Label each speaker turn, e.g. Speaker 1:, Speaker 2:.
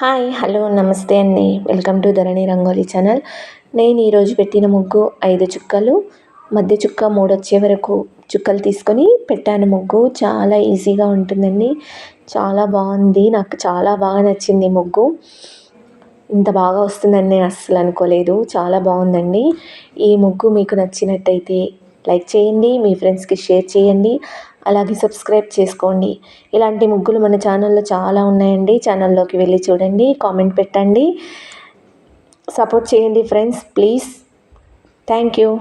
Speaker 1: Hi hello నమస్తే అండి. Welcome to Dharani rangoli channel. నేను ఈరోజు పెట్టిన ముగ్గు 5 చుక్కలు, మధ్య చుక్క 3 వచ్చే వరకు చుక్కలు తీసుకొని పెట్టాను. ముగ్గు చాలా ఈజీగా ఉంటుందండి. చాలా బాగుంది, నాకు చాలా బాగా నచ్చింది ముగ్గు. ఇంత బాగా వస్తుందని నేను అస్సలు అనుకోలేదు. చాలా బాగుందండి. ఈ ముగ్గు మీకు నచ్చినట్టయితే లైక్ చేయండి, మీ ఫ్రెండ్స్కి షేర్ చేయండి, అలాగే సబ్స్క్రైబ్ చేసుకోండి. ఇలాంటి ముగ్గులు మన ఛానల్లో చాలా ఉన్నాయండి. ఛానల్లోకి వెళ్ళి చూడండి, కామెంట్ పెట్టండి, సపోర్ట్ చేయండి ఫ్రెండ్స్ ప్లీజ్. Thank you.